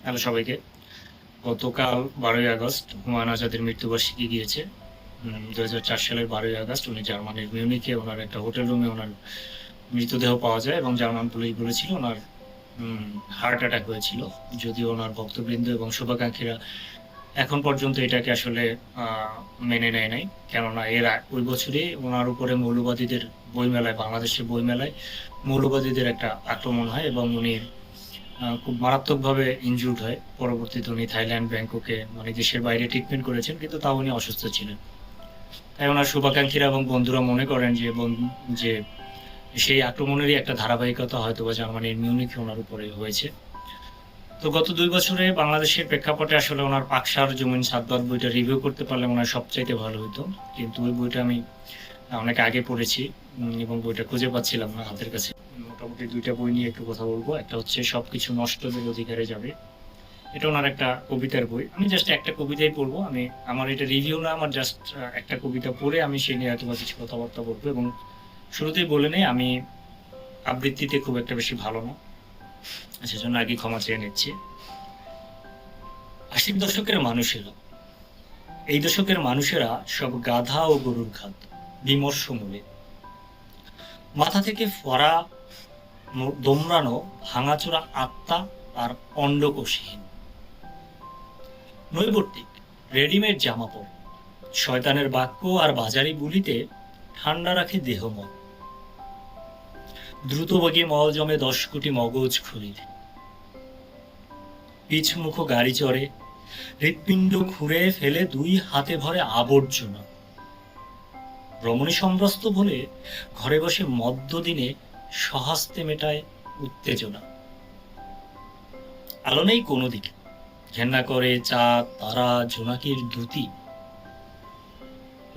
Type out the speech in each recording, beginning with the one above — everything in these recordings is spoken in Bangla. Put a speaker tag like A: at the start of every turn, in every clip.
A: হ্যালো সবাইকে। গতকাল 12ই আগস্ট হুমায়ুন আজাদের মৃত্যুবার্ষিকী গিয়েছে। 2004 সালের 12ই আগস্ট উনি জার্মানির মিউনিখে ওনার একটা হোটেল রুমে ওনার মৃতদেহ পাওয়া যায় এবং জার্মান পুলিশ বলেছিল ওনার হার্ট অ্যাটাক হয়েছিল। যদিও ওনার ভক্তবৃন্দ এবং শুভাকাঙ্ক্ষীরা এখন পর্যন্ত এটাকে আসলে মেনে নেয় নাই। কেননা ওই বছরই ওনার উপরে মৌলবাদীদের বইমেলায়, বাংলাদেশের বইমেলায় মৌলবাদীদের একটা আক্রমণ হয় এবং উনি খুব মারাত্মকভাবে ইনজুর্ড হয়। পরবর্তীতে উনি থাইল্যান্ড, ব্যাংককে মানে দেশের বাইরে ট্রিটমেন্ট করেছেন, কিন্তু তাও উনি অসুস্থ ছিলেন। তাই ওনার শুভাকাঙ্ক্ষীরা এবং বন্ধুরা মনে করেন যে সেই আক্রমণেরই একটা ধারাবাহিকতা হয়তোবা জার্মানির মিউনিখে ওনার উপরে হয়েছে। তো গত 2 বছরে বাংলাদেশের প্রেক্ষাপটে আসলে ওনার পাকসার জমিন সাতবাদ বইটা রিভিউ করতে পারলে ওনার সবচাইতে ভালো হতো, কিন্তু ওই বইটা আমি অনেক আগে পড়েছি এবং বইটা খুঁজে পাচ্ছিলাম না হাতের কাছে। মোটামুটি 2টা বই নিয়ে একটু কথা বলবো। একটা হচ্ছে সবকিছু নষ্টদের অধিকারে যাবে, এটা ওনার একটা কবিতার বই। আমি জাস্ট একটা কবিতাই পড়বো। আমার এটা রিভিউ না, আমার জাস্ট একটা কবিতা পড়ে আমি সেই নিয়ে হয়তো কিছু কথাবার্তা বলবো। এবং শুরুতেই বলে নেই, আমি আবৃত্তিতে খুব একটা বেশি ভালো না, সেজন্য আগে ক্ষমা চেয়ে নিচ্ছি। 80 দশকের মানুষেরা, এই দশকের মানুষেরা সব গাধা ও গরুর খাদ্য, বিমর্ষ মূলে মাথা থেকে ফরা দোমড়ানো ভাঙাচোরা আত্মা আর অন্ডকোষহীন নৈবর্তিক রেডিমেড জামা পরে শয়তানের বাক্য আর বাজারি বুলিতে ঠান্ডা রাখে দেহ মন। দ্রুতবেগে মল জমে 10 কোটি মগজ খুলিতে, পিছমুখ গাড়ি চড়ে হৃৎপিণ্ড খুঁড়ে ফেলে 2 হাতে ভরে আবর্জনা। রমণী সম্ভ্রস্ত বলে ঘরে বসে মদ্য দিনে স্বহস্তে মেটায় উত্তেজনা। আলো নেই কোনো দিকে, ঘেন্না করে চাঁদ তারা জোনাকির দ্যুতি।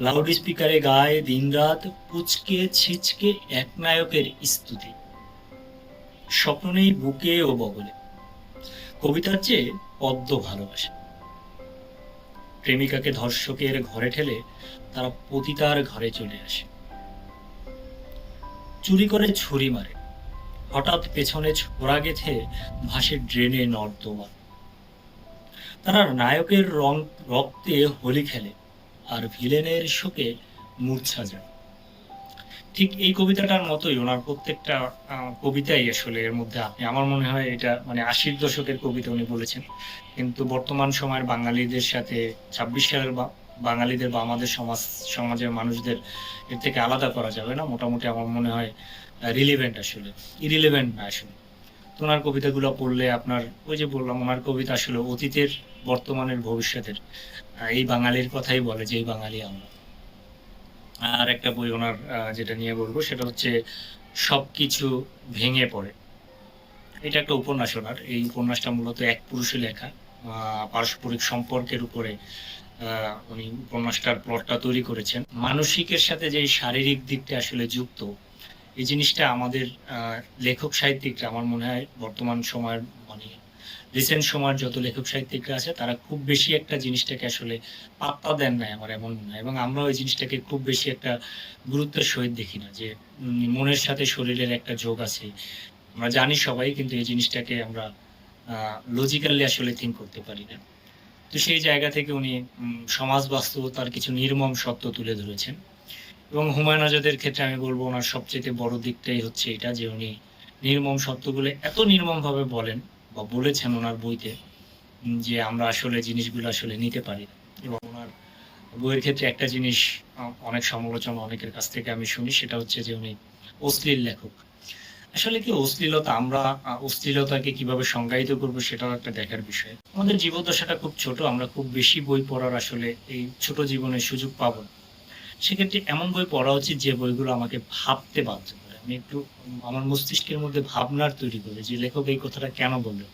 A: লাউড স্পিকারে গায়ে দিনরাত পুচকে ছিচকে একনায়কের স্তুতি। স্বপ্ন নেই বুকে ও বগলে, কবিতার চেয়ে পদ্ম ভালোবাসে। প্রেমিকাকে ধর্ষকের ঘরে ঠেলে তারা পতিতার ঘরে চলে আসে। চুরি করে ছুরি মারে, হঠাৎ পেছনে ছোড়া গেথে ভাসে ড্রেনে নর্দমা। তারা নায়কের রক্তে হোলি খেলে আর ভিলেনের শোকে মূর্ছা যায়। ঠিক এই কবিতাটার মতোই ওনার প্রত্যেকটা কবিতাই আসলে এর মধ্যে আমার মনে হয় এটা মানে 80 দশকের কবিতা উনি বলেছেন, কিন্তু বর্তমান সময়ের বাঙালিদের সাথে 26 সালের বাঙালিদের বা আমাদের সমাজের মানুষদের এর থেকে আলাদা করা যাবে না। মোটামুটি আমার মনে হয় রিলিভেন্ট, আসলে ইরিলেভেন্ট না আসলে। তো ওনার কবিতাগুলো পড়লে আপনার ওই যে বললাম, ওনার কবিতা আসলে অতীতের, বর্তমানের, ভবিষ্যতের এই বাঙালির কথাই বলে যে এই বাঙালি আমরা। আর একটা বই ওনার যেটা নিয়ে বলবো সেটা হচ্ছে সবকিছু ভেঙে পড়ে। এটা একটা উপন্যাস ওনার। এই উপন্যাসটা মূলত এক পুরুষে লেখা, পারস্পরিক সম্পর্কের উপরে উনি উপন্যাসটার প্লটটা তৈরি করেছেন। মানসিকের সাথে যে শারীরিক দিকটা আসলে যুক্ত, এই জিনিসটা আমাদের লেখক সাহিত্যিকরা, আমার মনে হয় বর্তমান সময়ের মানে রিসেন্ট সময়ের যত লেখক সাহিত্যিকরা আছে তারা খুব বেশি একটা জিনিসটাকে আসলে পাত্তা দেন না, আমার এমন মনে হয়। এবং আমরা ওই জিনিসটাকে খুব বেশি একটা গুরুত্বের সহিত দেখি না, যে মনের সাথে শরীরের একটা যোগ আছে, আমরা জানি সবাই, কিন্তু এই জিনিসটাকে আমরা লজিক্যালি আসলে থিঙ্ক করতে পারি না। তো সেই জায়গা থেকে উনি সমাজ বাস্তবতার কিছু নির্মম সত্য তুলে ধরেছেন। এবং হুমায়ুন আজাদের ক্ষেত্রে আমি বলবো ওনার সবচেয়ে বড় দিকটাই হচ্ছে এটা, যে উনি নির্মম সত্যগুলো এত নির্মমভাবে বলেন বা বলেছেন ওনার বইতে, যে আমরা আসলে জিনিসগুলো আসলে নিতে পারি না। এবং ওনার বইয়ের ক্ষেত্রে একটা জিনিস অনেক সমালোচনা অনেকের কাছ থেকে আমি শুনি, সেটা হচ্ছে যে উনি অশ্লীল লেখক। আসলে কি অশ্লীলতা, আমরা অশ্লীলতাকে কিভাবে সংজ্ঞায়িত করবো সেটাও একটা দেখার বিষয়। আমাদের জীবদ্দশাটা খুব ছোট, আমরা খুব বেশি বই পড়ার আসলে এই ছোট জীবনে সুযোগ পাবো না। সেক্ষেত্রে এমন বই পড়া উচিত যে বইগুলো আমাকে ভাবতে বাধ্য করে, আমি একটু আমার মস্তিষ্কের মধ্যে ভাবনার তৈরি করে, যে লেখক এই কথাটা কেন বললো,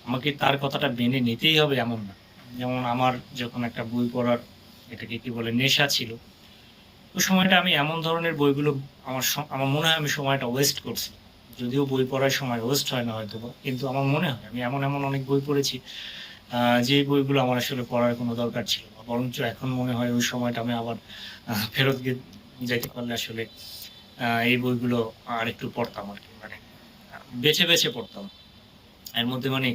A: আমাকে তার কথাটা মেনে নিতেই হবে এমন না। যেমন আমার যখন একটা বই পড়ার, এটাকে কি বলে, নেশা ছিল, ওই সময়টা আমি এমন ধরনের বইগুলো, আমার মনে হয় আমি সময়টা ওয়েস্ট করছি। যদিও বই পড়ার সময় ওয়েস্ট হয় না হয়তো, কিন্তু আমার মনে হয় আমি এমন এমন অনেক বই পড়েছি যে বইগুলো আমার আসলে পড়ার কোনো দরকার ছিল না। বরঞ্চ এখন মনে হয় ওই সময়টা আমি আবার ফেরত গিয়ে যাইতে পারলে আসলে এই বইগুলো আর একটু পড়তাম আর কি, মানে বেছে বেছে পড়তাম। এর মধ্যে মানে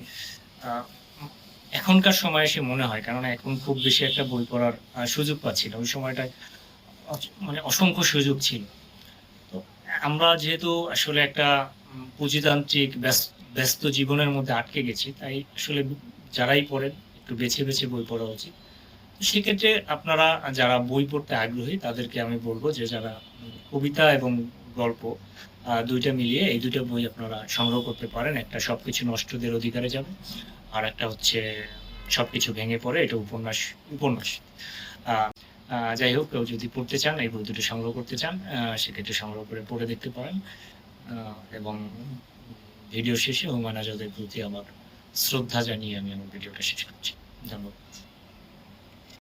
A: এখনকার সময়ে এসে মনে হয়, কারণ এখন খুব বেশি একটা বই পড়ার সুযোগ পাচ্ছি না। ওই সময়টায় মানে অসংখ্য সুযোগ ছিল। তো আমরা যেহেতু আসলে একটা পুঁজিতান্ত্রিক ব্যস্ত জীবনের মধ্যে আটকে গেছি, তাই আসলে যারাই পড়েন একটু বেছে, বেছে বই পড়া উচিত। তো সেক্ষেত্রে আপনারা যারা বই পড়তে আগ্রহী তাদেরকে আমি বলব যে যারা কবিতা এবং গল্প ২ টা মিলিয়ে এই ২ টা বই আপনারা সংগ্রহ করতে পারেন। একটা 'সবকিছু নষ্টদের অধিকারে' যাবে। আরেকটা হচ্ছে 'সবকিছু ভেঙে পড়ে' এটা উপন্যাস। আ আ যাই হোক, কেউ যদি পড়তে চান, এই বই দুটো সংগ্রহ করতে চান, সেক্ষেত্রে সংগ্রহ করে পড়ে দেখতে পারেন। আ এবং ভিডিও শেষে হুমায়ুন আজাদের প্রতি আমার শ্রদ্ধা জানিয়ে আমি আমার ভিডিওটা শেষ করছি। ধন্যবাদ।